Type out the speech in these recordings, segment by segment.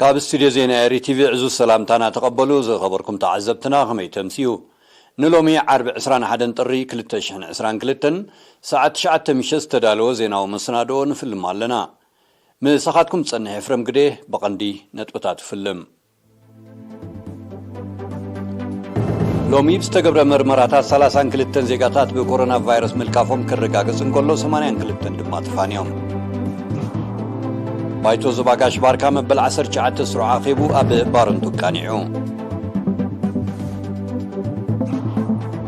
كاب استوديو زينا ريتيفي عزو السلام تانا تقبلوا زي خبركم تعزبتنا خمي تمسيو نلومي عرب عسران حدن طري كلتشحن عسران كلتن ساعة شعات مشز تدالو زينا ومسنادو نفلم لنا مساخاتكم تصنح فرم قديه بقندي نتبتات فيلم لومي بستقبر مرمراتات سلاسان كلتن زيقاتات بكورونا فيروس ملكافهم كرقاقز انقلو 8 كلتن دمات فانيوم بايتو زباقاش باركا مبل عسر شعات تسرع عاقبو أب بارنتو كانيعو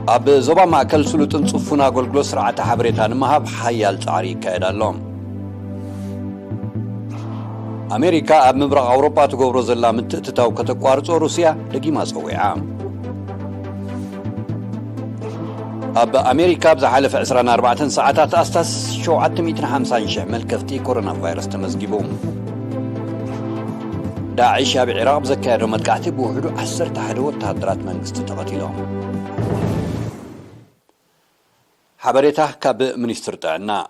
أب زبا معكل سلوتن صفونا قلقلو سرعة حبريتان مهاب حيال تعري كايدا اللوم أمريكا أب مبرغ أوروبا تقوبرو زلا متتتاو كتقوارتو روسيا لقي ما سويعام أب أمريكا بزحالف 24 ساعات أستاس شو 150 شعمل كفتي كورونا فيروس تمزجبوم داعش بعراق بزكايرو مدقعتي بوحدو 10 تحدوات تهدرات منقست تقتلهم حبريته كاب منستر تاعنا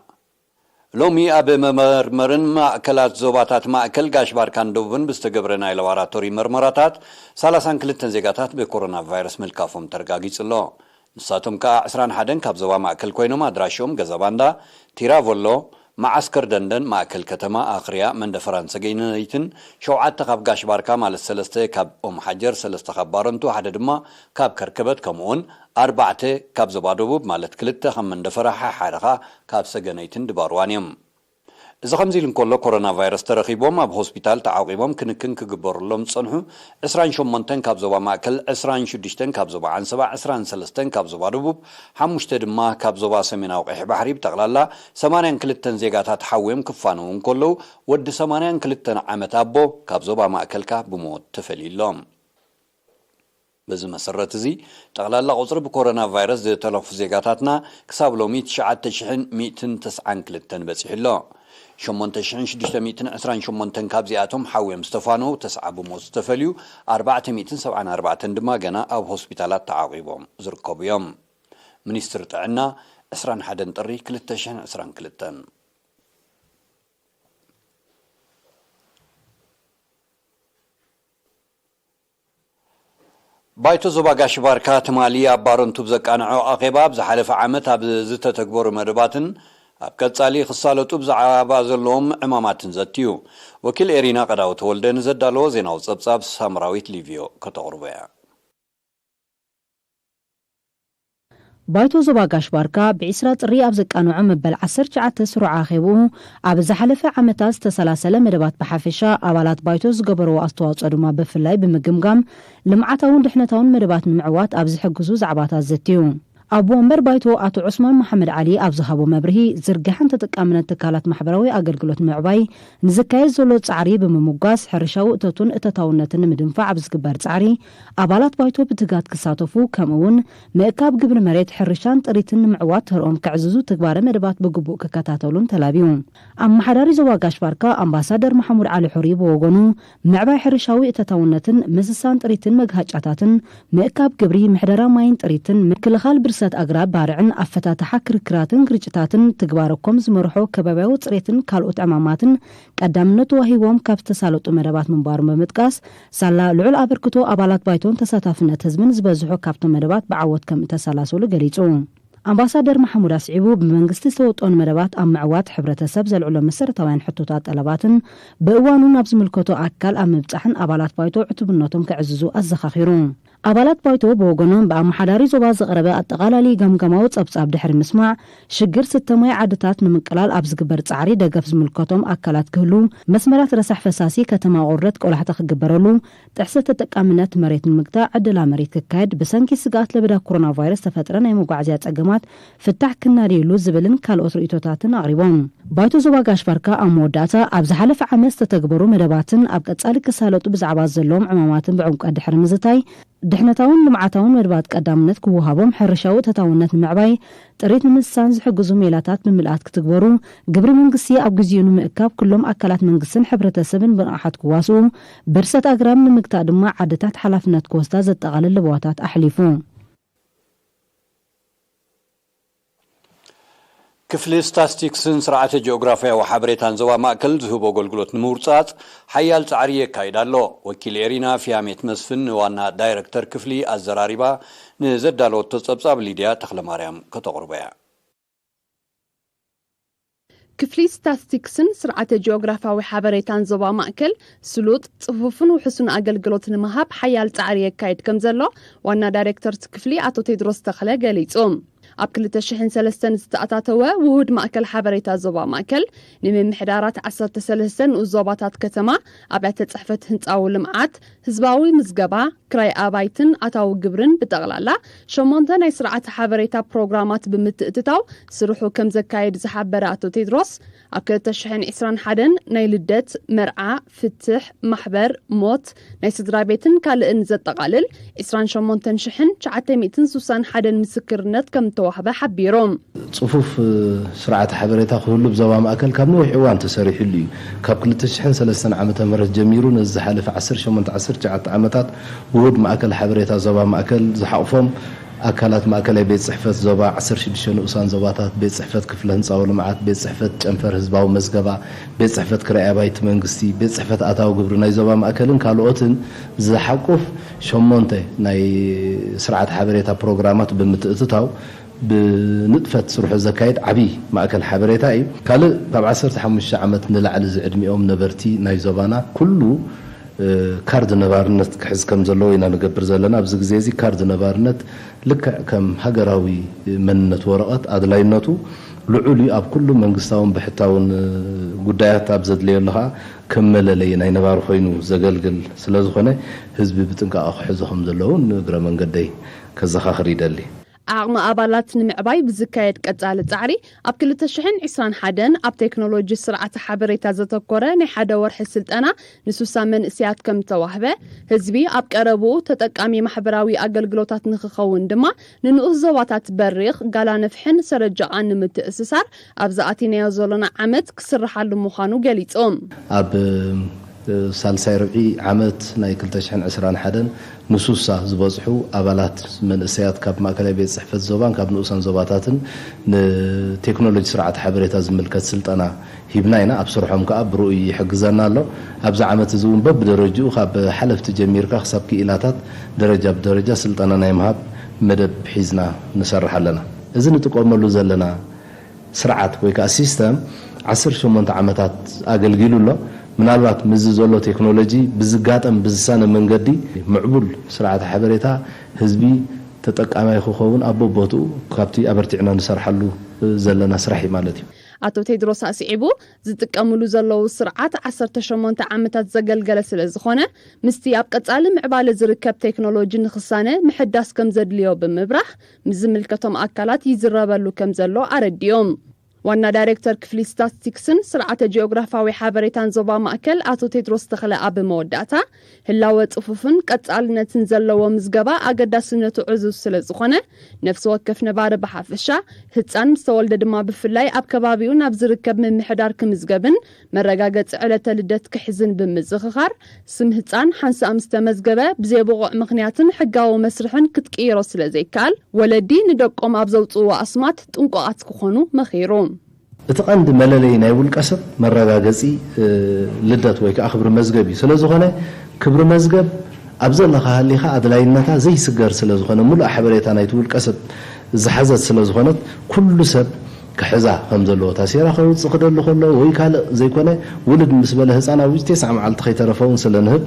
لومي أب مرمرن مأكلات زوباتات مأكل قاش باركان دوبن بستقبرنا لواراتوري مرمراتات سالسان كلتن زيقاتات بكورونا فيروس ملكافهم ترقاقيت الله نساتهم كا 21 كاب زوا مأكل كوينو مادراشوم غزاباندا تيرافولو معسكر دندن مأكل كتما آخريا من فرنسا جينيتن شوعات تخاف قاش باركا مال السلسته كاب حجر سلسته خبارنتو حدا دما كاب كركبت كمون 4 كاب زبادوب مالت كلته خم من فرحه حرخه كاب سجنيتن دباروانيم إذا خمزيل نقول كورونا فيروس ترخيبهم أب هوسبيتال تعاقبهم كن كجبر لهم صنحو 20 شمنتن كابزوا ماكل 20 شدشتن كابزوا عن 7 20 سلستن كابزوا ربوب حمشتد ما كابزوا سمينا وقح بحري بتغلالا 8 كلتن زيغاتات حويم كفانو نقولو ود 8 كلتن عمت ابو كابزوا ماكل كاب بموت تفليلهم بز مسرت زي تغلالا قصر بكورونا فيروس دي تلف زيغاتاتنا كسابلو 109 كلتن بصحلو شمونت 628 كابزياتهم حوي مستفانو 9 بموت استفليو 474 دما جنا أو هوسبيتالات تعاقبهم زركوب يوم منستر تعنا 21 طري كلتشن 20 كلتن بايتو زباقاش باركات مالية بارن تبزك أنعو أغيباب زحالف عامت بزيتا تكبر مدباتن أبكتالي خصالة بزعا بازلهم عمامات زتيو وكل إيرينا قداو تولدن زدالو زيناو صبصاب سامراويت ليفيو كتغربيا بايتو زباقاش باركا بعسرة الرياب زكانو عم بالعسر جعات سرعة خيبو عبز حلفة عمتاز تسلاسل مدبات بحافشة أبالات بايتو زقبرو أستواص أدوما بفلاي بمقمقام لمعاتاون دحنتاون مدبات ممعوات أبز حقزو زعباتات زتيو أبو أمبر بايتو أتو عثمان محمد علي أبزهابو مبرهي زرقحان تتكامن التكالات محبراوي أقلقلوت معباي نزكاي زولو تعري بممقاس حرشاو اتتون اتتاونتن مدنفع بزقبار تعري أبالات بايتو بتقات كساتوفو كامون مئكاب قبر مريت حرشان تريتن معوات هرقوم كعززو تكبار مدبات بقبو ككاتاتولون تلابيون أم حداري زواقاش باركا أمباسادر محمود علي حريب وغنو معباي حرشاوي اتتاونتن مزسان تريتن مقهاجاتاتن مئكاب قبري محدرا ماين تريتن مكلخال برسات أقراب بارعن أفتات حكر كراتن كريجتاتن تقباركم زمرحو كبابيو تريتن كالوت أماماتن قدامنت وهيوم كابتسالوت مدبات منبارم بمتقاس سالا لعل أبركتو أبالات بايتون تساتافنا تزمن زبازحو كابتو مدبات بعوت كم تسالاسولو قليتو أمباسادر محمود أسعيبو بمنغستي صوتون مدبات أم معوات حبرة سبز العلوم مسرتوين حطوطات ألباتن بأوانو نبز ملكوتو أكال أم مبتحن أبالات بايتو عتبنوتم كعززو الزخاخيرون أبالات بايتو بوغنون بأم حداري زوباز غرباء التغالالي قمقماوت أبصاب دحر مسمع شجر ستماي عادتات نمقلال أبز قبر تعري دقفز ملكوتم أكالات كهلو مسمرات رسح فساسي كتما غورت كولحتخ قبرلو تحسة تتكامنات مريت المقطع عدلا مريت ككاد بسنكي سقات لبدا كورونا فيروس تفترنا يمقعزيات أقمات فتح كنا ريلو زبلن كالوت رئيتوتاتن أغريبون بايتو زواقاش باركا أموداتا أبز حلف عمس تتقبرو مدباتن أبقى تسالك سالوتو بزعباز زلوم عماماتن بعمق أدحر مزتاي دحنتاون لمعاتاون مدبات قدامنت كوهابهم حرشاو تتاونت معباي طريت مسان زحجزو ميلاتات بملات كتكبرو قبر منقسي أب جزيونو مئكاب كلهم أكلات منقسن حبرتسبن بنقحات كواسو برسات أقرام نمقتا دما عادتات حلافنات كوستا زتغال اللبواتات أحليفو ክፍሊ ስታቲስቲክስን ስርዓተ ጂኦግራፊያ ወሓበሬታን ዞባ ማእከል ዝህቦ አገልግሎት ንምውጻት ሓያል ጻዕሪ የካይዳሎ ወኪል ኤሪና ፊያሜት መስፍን ዋና ዳይሬክተር ክፍሊ አዘራሪባ ንዘዳለወቶ ጸብጻብ ሊድያ ተክለማርያም ከተቅርበያ ክፍሊ ስታቲስቲክስን ስርዓተ ጂኦግራፊያዊ ሓበሬታን ዞባ ማእከል ስሉጥ ጽፉፍን ውሕሱን አገልግሎት ንምሃብ ሓያል ጻዕሪ የካይድ ከም ዘሎ ዋና ዳይሬክተር ክፍሊ አቶ ቴድሮስ ተክለ ገሊጾም ኣብ 2003 ዝተኣታተወ ውሁድ ማእከል ሓበሬታ ዞባ ማእከል ንምምሕዳራት 13 ዞባታት ከተማ ኣብያተ ጽሕፈት ህንጻዊ ልምዓት ህዝባዊ ምዝገባ ክራይ ኣባይትን ኣታዊ ግብርን ብጠቕላላ 8 ናይ ስርዓተ ሓበሬታ ፕሮግራማት ብምትእትታው ስርሑ ከም ዘካየድ ዝሓበረ አቶ ቴድሮስ ኣብ 2021 ናይ ልደት መርዓ ፍትሕ ማሕበር ሞት ናይ ስድራ ቤትን ካልእን ዘጠቃልል 28961 ምስክርነት ከም ተዋህበ ሓቢሮም ጽፉፍ ስርዓተ ሓበሬታ ክህሉ ብዞባ ማእከል ካብ ነዊሕ እዋን ተሰሪሑሉ እዩ ካብ 2003 ዓመተ ምህረት ጀሚሩ ነዚ ሓለፈ 18 ዓመታት ውሁድ ማእከል ሓበሬታ ዞባ ማእከል ዝሓቅፎም አካላት ማእከላይ ቤት ጽሕፈት ዞባ 16 ንኡሳን ዞባታት ቤት ጽሕፈት ክፍለ ህንጻዊ ልምዓት ቤት ጽሕፈት ጨንፈር ህዝባዊ መዝገባ ቤት ጽሕፈት ክራይ ኣባይቲ መንግስቲ ቤት ጽሕፈት ኣታዊ ግብሪ ናይ ዞባ ማእከልን ካልኦትን ዝሓቁፍ 8 ናይ ስርዓተ ሓበሬታ ፕሮግራማት ብምትእትታው ብንጥፈት ስርሑ ዘካይድ ዓቢ ማእከል ሓበሬታ እዩ ካልእ ካብ 15 ዓመት ንላዕሊ ዝዕድሚኦም ነበርቲ ናይ ዞባና ኩሉ ካርድ ነባርነት ክሕዝ ከም ዘለዎ ኢና ንገብር ዘለና ኣብዚ ግዜ እዚ ካርድ ነባርነት ልክዕ ከም ሃገራዊ መንነት ወረቐት ኣድላይነቱ ልዑል ኣብ ኩሉ መንግስታውን ብሕታውን ጉዳያት ኣብ ዘድልየለኻ ከም መለለይ ናይ ነባር ኮይኑ ዘገልግል ስለዝኾነ ህዝቢ ብጥንቃቐ ክሕዞ ከም ዘለዎ ንእግረ መንገደይ ከዘኻኽር ይደሊ ዓቕሚ ኣባላት ንምዕባይ ብዝካየድ ቀጻሊ ጻዕሪ ኣብ 2021 ኣብ ቴክኖሎጂ ስርዓተ ሓበሬታ ዘተኮረ ናይ ሓደ ወርሒ ስልጠና ንሱሳ መንእስያት ከም ተዋህበ ህዝቢ ኣብ ቀረብኡ ተጠቃሚ ማሕበራዊ ኣገልግሎታት ንክኸውን ድማ ንንኡስ ዞባታት በሪኽ ጋላነፍሕን ሰረጃቃን ንምትእስሳር ኣብ ዝኣቲናዮ ዘለና ዓመት ክስርሓሉ ምዃኑ ገሊጾም ኣብ ሳልሳይ ርብዒ ዓመት ናይ 2021 ንሱሳ ዝበጽሑ ኣባላት መንእሰያት ካብ ማእከላይ ቤት ጽሕፈት ዞባን ካብ ንኡሳን ዞባታትን ንቴክኖሎጂ ስርዓተ ሓበሬታ ዝምልከት ስልጠና ሂብና ኢና ኣብ ስርሖም ከዓ ብሩእይ ይሕግዘና ኣሎ ኣብዚ ዓመት እዚ እውን በብደረጃኡ ካብ ሓለፍቲ ጀሚርካ ክሳብ ክኢላታት ደረጃ ብደረጃ ስልጠና ናይ ምሃብ መደብ ሒዝና ንሰርሕ ኣለና እዚ ንጥቀመሉ ዘለና ስርዓት ወይ ከዓ ሲስተም 18 ዓመታት ኣገልጊሉ ኣሎ ምናልባት ምዝ ዘሎ ቴክኖሎጂ ብዝጋጠም ብዝሳነ መንገዲ ምዕቡል ስርዓተ ሓበሬታ ህዝቢ ተጠቃማይ ክኸውን ኣብ ቦታኡ ካብቲ ኣበርቲዕና ንሰርሓሉ ዘለና ስራሕ ማለት እዩ አቶ ቴድሮስ አስዒቡ ዝጥቀምሉ ዘለው ስርዓት 18 ዓመታት ዘገልገለ ስለ ዝኾነ ምስቲ ኣብ ቀጻሊ ምዕባለ ዝርከብ ቴክኖሎጂ ንኽሳነ ምሕዳስ ከም ዘድልዮ ብምብራህ ምዝምልከቶም ኣካላት ይዝረበሉ ከም ዘሎ አረዲዮም ዋና ዳይሬክተር ክፍሊ ስታቲስቲክስን ስርዓተ ጂኦግራፊያዊ ሓበሬታን ዞባ ማእከል አቶ ቴድሮስ ተክለ ኣብ መወዳእታ ህላወ ጽፉፍን ቀጻልነትን ዘለዎ ምዝገባ ኣገዳስነቱ ዕዙዝ ስለ ዝኾነ ነፍሲ ወከፍ ነባሪ ብሓፈሻ ህፃን ዝተወልደ ድማ ብፍላይ ኣብ ከባቢኡ ናብ ዝርከብ ምምሕዳር ክምዝገብን መረጋገፂ ዕለተ ልደት ክሕዝን ብምዝኽኻር ስም ህፃን ሓንሳ ኣምስተ መዝገበ ብዘይብቑዕ ምኽንያትን ሕጋዊ መስርሕን ክትቅይሮ ስለ ዘይከኣል ወለዲ ንደቆም ኣብ ዘውፅዎ ኣስማት ጥንቆቃት ክኾኑ መኺሩ እቲ ቀንዲ መለለይ ናይ ውልቀ ሰብ መረጋገፂ ልደት ወይ ከዓ ክብሪ መዝገብ እዩ ስለዝኾነ ክብሪ መዝገብ ኣብ ዘለኻ ሃሊኻ ኣድላይነታ ዘይስገር ስለዝኾነ ሙሉእ ሓበሬታ ናይቲ ውልቀ ሰብ ዝሓዘት ስለዝኾነት ኩሉ ሰብ ክሕዛ ከም ዘለዎ ታሲራ ከውፅእ ክደሊ ከሎ ወይ ካልእ ዘይኮነ ውልድ ምስ በለ ህፃን ኣብ 9 መዓልቲ ከይተረፈውን ስለንህብ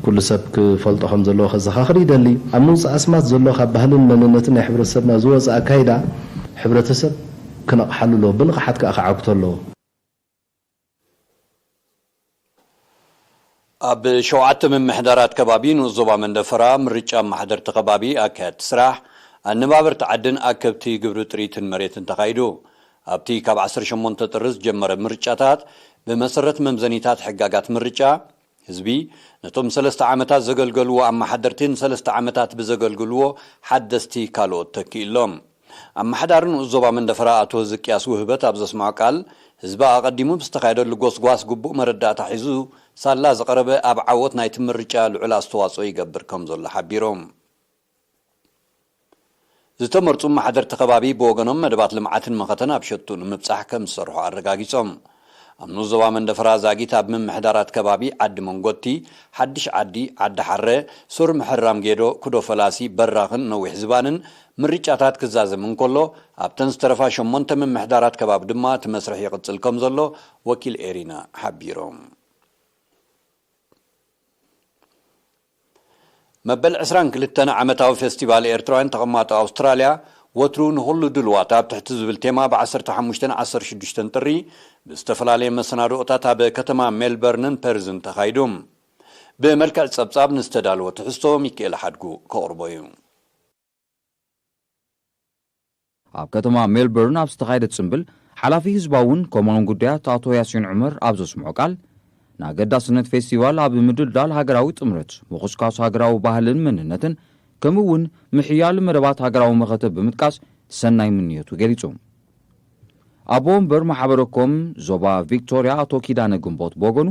ኩሉ ሰብ ክፈልጦ ከም ዘለዎ ከዘኻኽር ይደሊ ኣብ ምውፃእ ኣስማት ዘሎ ካብ ባህልን መንነትን ናይ ሕብረተሰብና ዝወፅእ ኣካይዳ ሕብረተሰብ ክነቕሓልሎ ብንቕሓት ከዓ ክዓግተሎ ኣብ ሸውዓተ ምምሕዳራት ከባቢ ንዞባ መንደፈራ ምርጫ ማሕደርቲ ከባቢ ኣካየድ ስራሕ ኣነባበርቲ ዓድን ኣከብቲ ግብሪ ጥሪትን መሬትን ተኻይዱ ኣብቲ ካብ 18 ጥር ዝጀመረ ምርጫታት ብመሰረት መምዘኒታት ሕጋጋት ምርጫ ህዝቢ ነቶም 3 ዓመታት ዘገልገልዎ ኣማሓደርትን 3 ዓመታት ብዘገልግልዎ ሓደስቲ ካልኦት ተኪኢሎም ኣማሓዳርን ዞባ መንደፈራ ኣቶ ዝቅያስ ውህበት ኣብ ዘስማዕ ቃል ህዝቢ ኣቀዲሙ ብዝተኻየደሉ ጎስጓስ ግቡእ መረዳእታ ሒዙ ሳላ ዘቀረበ ኣብ ዓወት ናይቲ ምርጫ ልዑል ኣስተዋፅኦ ይገብር ከም ዘሎ ሓቢሮም ዝተመርጹ ማሕደርቲ ከባቢ ብወገኖም መደባት ልምዓትን መኸተን ኣብ ሸቱ ንምብጻሕ ከም ዝሰርሑ ኣረጋጊጾም ኣብ ዞባ መንደፈራ ዛጊት ኣብ ምምሕዳራት ከባቢ ዓዲ መንጎቲ ሓድሽ ዓዲ ዓዲ ሓረ ሱር ምሕራም ጌዶ ኩዶ ፈላሲ በራኽን ነዊሕ ዝባንን ምርጫታት ክዛዘም እንከሎ ኣብተን ዝተረፋ 8 ምምሕዳራት ከባቢ ድማ ትመስርሕ ይቕጽል ከም ዘሎ ወኪል ኤሪና ሓቢሮም መበል 22 ዓመታዊ ፌስቲቫል ኤርትራውያን ተቐማጦ ኣውስትራልያ ወትሩ ንኹሉ ድልዋት ኣብ ትሕቲ ዝብል ቴማ ብ15-16 ጥሪ ብዝተፈላለየ መሰናዶታት ኣብ ከተማ ሜልበርንን ፐርዝን ተኻይዶም ብመልክዕ ጸብጻብ ንዝተዳለወ ትሕዝቶ ሚካኤል ሓድጉ ከቕርቦ እዩ ኣብ ከተማ ሜልበርን ኣብ ዝተኻየደ ጽምብል ሓላፊ ህዝባውን ኮሞን ጉዳያት ኣቶ ያሲን ዑመር ኣብ ዘስምዖ ቃል ናገዳስነት ፌስቲቫል ኣብ ምድልዳል ሃገራዊ ጥምረት ምኹስካስ ሃገራዊ ባህልን መንነትን ከምውን ምሕያል መደባት ሃገራዊ መኸተ ብምጥቃስ ሰናይ ምንየቱ ገሊጾም ኣብ ወንበር ማሕበረኮም ዞባ ቪክቶሪያ ኣቶ ኪዳነ ግንቦት ቦገኑ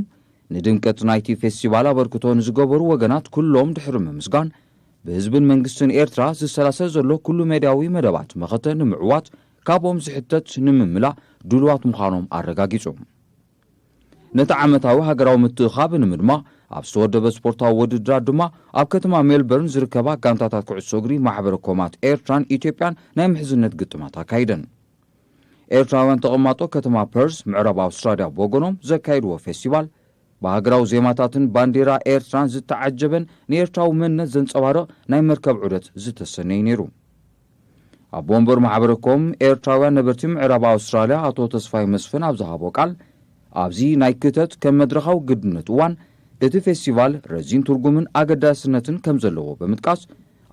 ንድምቀት ናይቲ ፌስቲቫል ኣበርክቶ ንዝገበሩ ወገናት ኩሎም ድሕሪ ምምስጋን ብህዝብን መንግስትን ኤርትራ ዝሰላሰል ዘሎ ኩሉ ሜድያዊ መደባት መኸተ ንምዕዋት ካብኦም ዝሕተት ንምምላእ ድልዋት ምዃኖም ኣረጋጊጾም ነቲ ዓመታዊ ሃገራዊ ምትእኻብ ንምድማ ኣብ ዝተወደበ ስፖርታዊ ውድድራት ድማ ኣብ ከተማ ሜልበርን ዝርከባ ጋንታታት ኩዕሶ እግሪ ማሕበረኮማት ኤርትራን ኢትዮጵያን ናይ ምሕዝነት ግጥማት ኣካይደን ኤርትራውያን ተቐማጦ ከተማ ፐርስ ምዕራብ ኣውስትራልያ ብወገኖም ዘካይድዎ ፌስቲቫል ብሃገራዊ ዜማታትን ባንዴራ ኤርትራን ዝተዓጀበን ንኤርትራዊ መንነት ዘንጸባርቕ ናይ መርከብ ዑደት ዝተሰነይ ነይሩ ኣብ ወንበር ማሕበረኮም ኤርትራውያን ነበርቲ ምዕራብ ኣውስትራልያ ኣቶ ተስፋይ መስፍን ኣብ ዝሃቦ ቃል ኣብዚ ናይ ክተት ከም መድረኻዊ ግድነት እዋን እቲ ፌስቲቫል ረዚን ትርጉምን ኣገዳስነትን ከም ዘለዎ ብምጥቃስ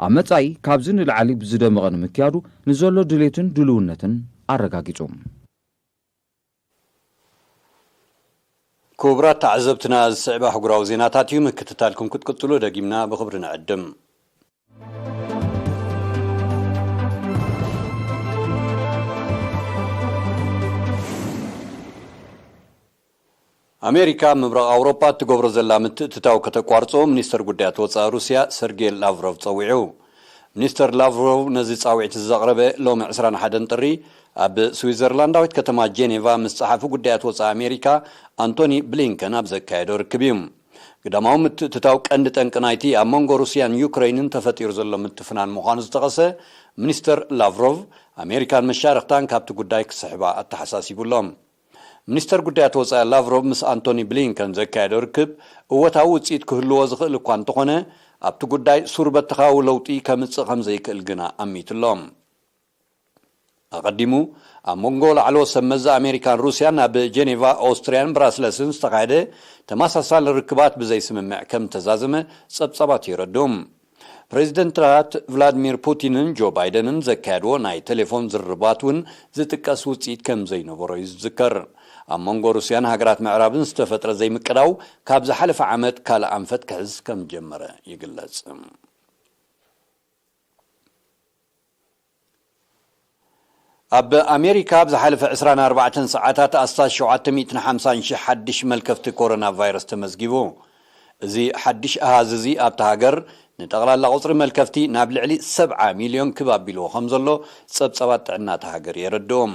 ኣብ መጻኢ ካብዚ ንላዕሊ ብዝደመቐ ንምክያዱ ንዘሎ ድሌትን ድልውነትን ኣረጋጊጾም ክቡራት ተዓዘብትና ዝስዕባ ሕጉራዊ ዜናታት እዩ ምክትታልኩም ክትቅጽሉ ደጊምና ብኽብሪ ንዕድም ኣሜሪካ ምብራቕ ኣውሮፓ ትገብሮ ዘላ ምትእትታው ከተቋርጾ ሚኒስተር ጉዳያት ወጻኢ ሩስያ ሰርጌይ ላቭሮቭ ጸዊዑ ሚኒስተር ላቭሮቭ ነዚ ጻውዒት ዘቕረበ ሎሚ 21 ጥሪ ኣብ ስዊዘርላንዳዊት ከተማ ጄኔቫ ምስ ጸሓፊ ጉዳያት ወጻኢ ኣሜሪካ አንቶኒ ብሊንከን ኣብ ዘካየዶ ርክብ እዩ ግዳማዊ ምትእትታው ቀንዲ ጠንቂ ናይቲ ኣብ መንጎ ሩስያን ዩክሬንን ተፈጢሩ ዘሎ ምትፍናን ምዃኑ ዝተቐሰ ሚኒስተር ላቭሮቭ ኣሜሪካን መሻርክታን ካብቲ ጉዳይ ክስሕባ ኣተሓሳሲቡሎም ሚኒስተር ጉዳያት ወጻኢ ላቭሮቭ ምስ አንቶኒ ብሊንከን ዘካየዶ ርክብ እወታዊ ውፅኢት ክህልዎ ዝኽእል እኳ እንተኾነ ኣብቲ ጉዳይ ሱርበትኻዊ ለውጢ ከምጽእ ከም ዘይክእል ግና ኣሚትሎም ኣቐዲሙ ኣብ መንጎ ላዕለዎት ሰብ መዛ ኣሜሪካን ሩስያን ኣብ ጄኔቫ ኦስትሪያን ብራስለስን ዝተኻየደ ተመሳሳሊ ርክባት ብዘይስምምዕ ከም ተዛዘመ ጸብጻባት ይረድም ፕሬዚደንታት ቭላድሚር ፑቲንን ጆ ባይደንን ዘካየድዎ ናይ ቴሌፎን ዝርባት እውን ዝጥቀስ ውፅኢት ከም ዘይነበሮ ይዝከር ኣብ መንጎ ሩስያን ሃገራት ምዕራብን ዝተፈጥረ ዘይምቅዳው ካብ ዝሓለፈ ዓመት ካልእ ኣንፈት ክሕዝ ከም ጀመረ ይግለጽ ኣብ ኣሜሪካ ብዝሓለፈ 24 ሰዓታት ኣስታት 750,000 ሓድሽ መልከፍቲ ኮሮና ቫይረስ ተመዝጊቡ እዚ ሓድሽ ኣሃዝ እዚ ኣብቲ ሃገር ንጠቕላላ ቁፅሪ መልከፍቲ ናብ ልዕሊ 70 ሚልዮን ክባቢልዎ ከም ዘሎ ጸብጻባት ጥዕናት ሃገር የረድኦም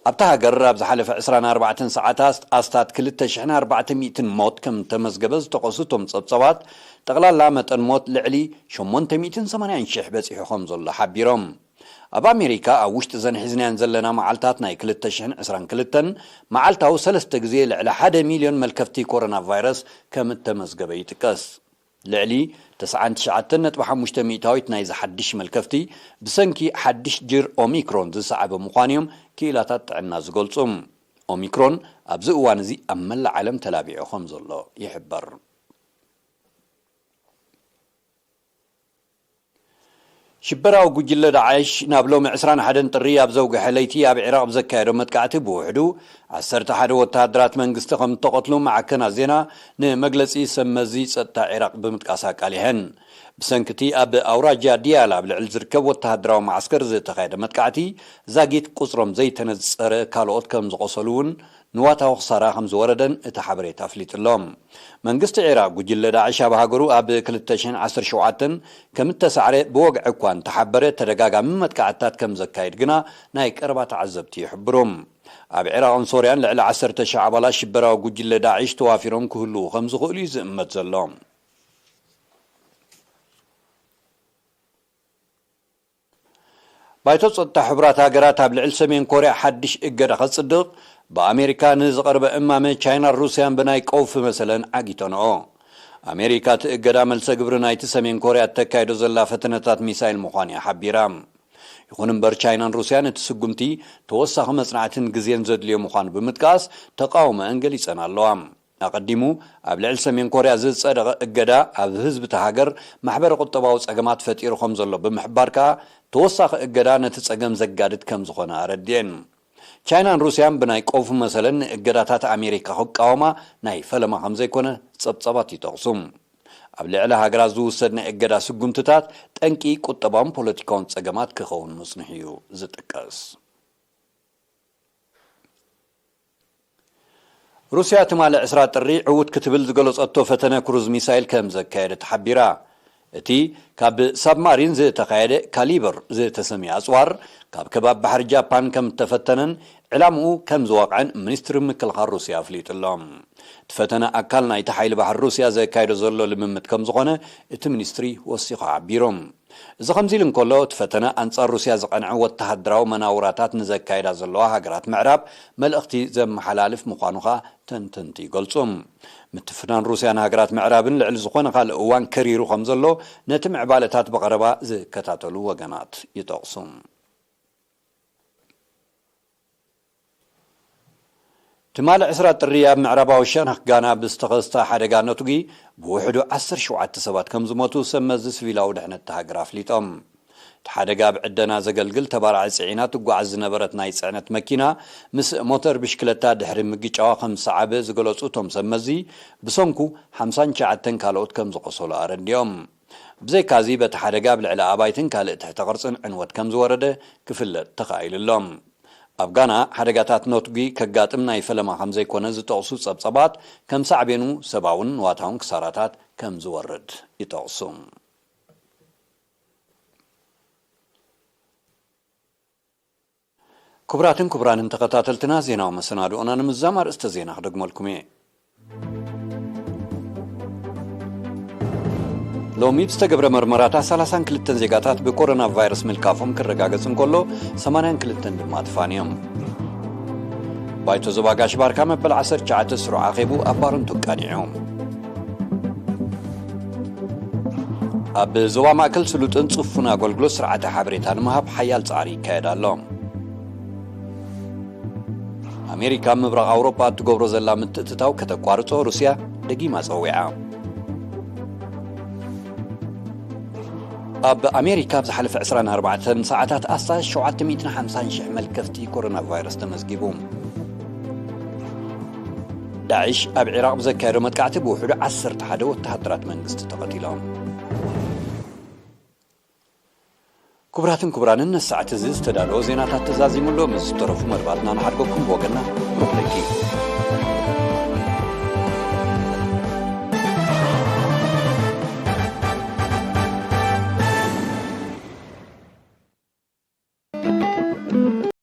ኣብቲ ሃገር ኣብ ዝሓለፈ 24 ሰዓታት ኣስታት 2400 ሞት ከም ተመዝገበ ዝተቐሱቶም ጸብጻባት ጠቕላላ መጠን ሞት ልዕሊ 880,000 በፂሑ ከም ዘሎ ሓቢሮም ኣብ ኣሜሪካ ኣብ ውሽጢ ዘንሒዝናን ዘለና መዓልታት ናይ 2022 መዓልታዊ 3 ግዜ ልዕሊ 1 ሚልዮን መልከፍቲ ኮሮና ቫይረስ ከም ተመዝገበ ይጥቀስ ልዕሊ 99.5 ሚእታዊት ናይ ዝሓድሽ መልከፍቲ ብሰንኪ ሓድሽ ጅር ኦሚክሮን ዝሰዓበ ምዃኖም ክኢላታት ጥዕና ዝገልጹ ኦሚክሮን ኣብዚ እዋን እዚ ኣብ መላእ ዓለም ተላቢዑ ከም ዘሎ ይሕበር ሽበራዊ ጉጅለ ዳዕሽ ናብ ሎሚ 21 ጥሪ ኣብ ዘውግሐ ለይቲ ኣብ ኢራቅ ዘካየዶ መጥቃዕቲ ብውሕዱ 11 ወታደራት መንግስቲ ከም ተቐትሉ ማዕከና ዜና ንመግለጺ ሰመዚ ጸጥታ ኢራቅ ብምጥቃስ ቃሊህን ብሰንክቲ ኣብ ኣውራጃ ዲያላ ኣብ ልዕሊ ዝርከብ ወታደራዊ ማዕስከር ዝተኻየደ መጥቃዕቲ ዛጊት ቁጽሮም ዘይተነጸረ ካልኦት ከም ዝቆሰሉውን ንዋታዊ ኽሳራ ከም ዝወረደን እቲ ሓበሬታ ኣፍሊጡሎም መንግስቲ ኢራቅ ጉጅለ ዳዕሽ ኣብ ሃገሩ ኣብ 2017 ከም እተሳዕረ ብወግዒ እኳ እንተሓበረ ተደጋጋሚ መጥቃዕትታት ከም ዘካይድ ግና ናይ ቀረባ ተዓዘብቲ ይሕብሩም ኣብ ኢራቅን ሶርያን ልዕሊ 10,000 ኣባላት ሽበራዊ ጉጅለ ዳዕሽ ተዋፊሮም ክህልው ከም ዝኽእሉ ይዝእመት ዘሎ ባይቶ ጸጥታ ሕብራት ሃገራት ኣብ ልዕሊ ሰሜን ኮርያ ሓድሽ እገዳ ከጽድቕ በአሜሪካ ንዝቐርበ እማመ ቻይና ሩስያን ብናይ ቀውፊ መሰለን ዓጊተንኦ ኣሜሪካ ትእገዳ መልሰ ግብሪ ናይቲ ሰሜን ኮርያ ተካይዶ ዘላ ፈተነታት ሚሳይል ምዃኑ ሓቢራ ይኹን እምበር ቻይናን ሩስያን እቲ ስጉምቲ ተወሳኺ መጽናዕትን ግዜን ዘድልዮ ምዃኑ ብምጥቃስ ተቃውሞአን ገሊጸን ኣለዋ ኣቀዲሙ ኣብ ልዕሊ ሰሜን ኮርያ ዝጸደቐ እገዳ ኣብ ህዝቢ ተሃገር ማሕበር ቁጠባዊ ጸገማት ፈጢሩ ከም ዘሎ ብምሕባር ከዓ ተወሳኺ እገዳ ነቲ ጸገም ዘጋድድ ከም ዝኾነ ኣረድየን ቻይናን ሩስያን ብናይ ቀውፊ መሰለን እገዳታት ኣሜሪካ ክቃወማ ናይ ፈለማ ከም ዘይኮነ ጸብጸባት ይጠቕሱም ኣብ ልዕሊ ሃገራት ዝውሰድ ናይ እገዳ ስጉምትታት ጠንቂ ቁጠባውን ፖለቲካውን ጸገማት ክኸውን ምጽንሕ እዩ ዝጥቀስ ሩስያ ትማል 20 ጥሪ ዕውት ክትብል ዝገለጸቶ ፈተነ ክሩዝ ሚሳይል ከም ዘካየደት ሓቢራ እቲ ካብ ሳብማሪን ዝተካየደ ካሊበር ዝተሰሚየ ኣጽዋር ካብ ከባቢ ባሕሪ ጃፓን ከም ተፈተነን ዕላምኡ ከም ዝወቅዐን ሚኒስትሪ ምክልኻል ሩስያ ኣፍሊጡሎም ተፈተነ ኣካል ናይቲ ሓይሊ ባሕሪ ሩስያ ዘካየዶ ዘሎ ልምምድ ከም ዝኾነ እቲ ሚኒስትሪ ወሲኹ ዓቢሮም እዚ ከምዚ ኢሉ እንከሎ ተፈተነ ኣንጻር ሩስያ ዝቐንዐ ወተሃደራዊ መናውራታት ንዘካየዳ ዘለዋ ሃገራት ምዕራብ መልእኽቲ ዘመሓላልፍ ምዃኑ ኸ ተንተንቲ ይገልጹም ምትፍናን ሩስያን ሃገራት ምዕራብን ልዕሊ ዝኾነ ካልእ እዋን ከሪሩ ከም ዘሎ ነቲ ምዕባለታት በቐረባ ዝከታተሉ ወገናት ይጠቕሱ ትማል 20 ጥሪ ኣብ ምዕራባዊ ሸነኽ ጋና ብዝተኸስተ ሓደጋ ነቱጊ ብውሕዱ 17 ሰባት ከም ዝሞቱ ሰመዚ ሲቪላዊ ድሕነት ሃገር ኣፍሊጦም እቲ ሓደጋ ብዕደና ዘገልግል ተባራዒ ጽዒና ትጓዓዝ ዝነበረት ናይ ጽዕነት መኪና ምስ ሞተር ብሽክለታ ድሕሪ ምግጫዋ ከም ሰዓበ ዝገለጹ እቶም ሰመዚ ብሰንኩ 59 ካልኦት ከም ዝቆሰሉ ኣረድዮም ብዘይካዚ በቲ ሓደጋ ብልዕሊ ኣባይትን ካልእ ትሕተ ቅርጽን ዕንወት ከም ዝወረደ ክፍለጥ ተኻኢሉሎም ኣብ ጋና ሓደጋታት ነቱጊ ከጋጥም ናይ ፈለማ ከም ዘይኮነ ዝጠቕሱ ጸብጸባት ከም ሳዕቤኑ ሰብኣውን ዋታውን ክሳራታት ከም ዝወርድ ይጠቕሱ ክቡራትን ክቡራንን ተኸታተልትና ዜናዊ መሰናድኡና ንምዛም ኣርእስተ ዜና ክደግመልኩም እየ ሎሚ ብዝተገብረ መርመራታት 32 ዜጋታት ብኮሮና ቫይረስ ምልካፎም ክረጋገጽ እንከሎ 82 ድማ ተፋንዮም ባይቶ ዞባ ጋሽ ባርካ መበል 19 ስሩዕ ኣኼቡ ኣባረንቱ ቀኒዖም ኣብ ዞባ ማእከል ስሉጥን ጽፉን ኣገልግሎት ስርዓተ ሓበሬታ ንምሃብ ሓያል ጻዕሪ ይካየድ ኣሎ ኣሜሪካ ምብራቕ ኣውሮፓ እትገብሮ ዘላ ምትእትታው ከተቋርጾ ሩስያ ደጊማ ጸዊዓ ኣብ ኣሜሪካ ብዝሓለፈ 24 ሰዓታት 750,000 መልከፍቲ ኮሮና ቫይረስ ተመዝጊቡ ዳዕሽ ኣብ ኢራቅ ብዘካየዶ መጥቃዕቲ ብውሕዱ 11 ወተሃደራት መንግስቲ ተቐቲሎም ክቡራትን ክቡራንን ነሰዓት እዚ ዝተዳለወ ዜናታት ተዛዚሙሎ ምስ ዝተረፉ መርባትና ንሓድገኩም ብወገና ሩክለኪ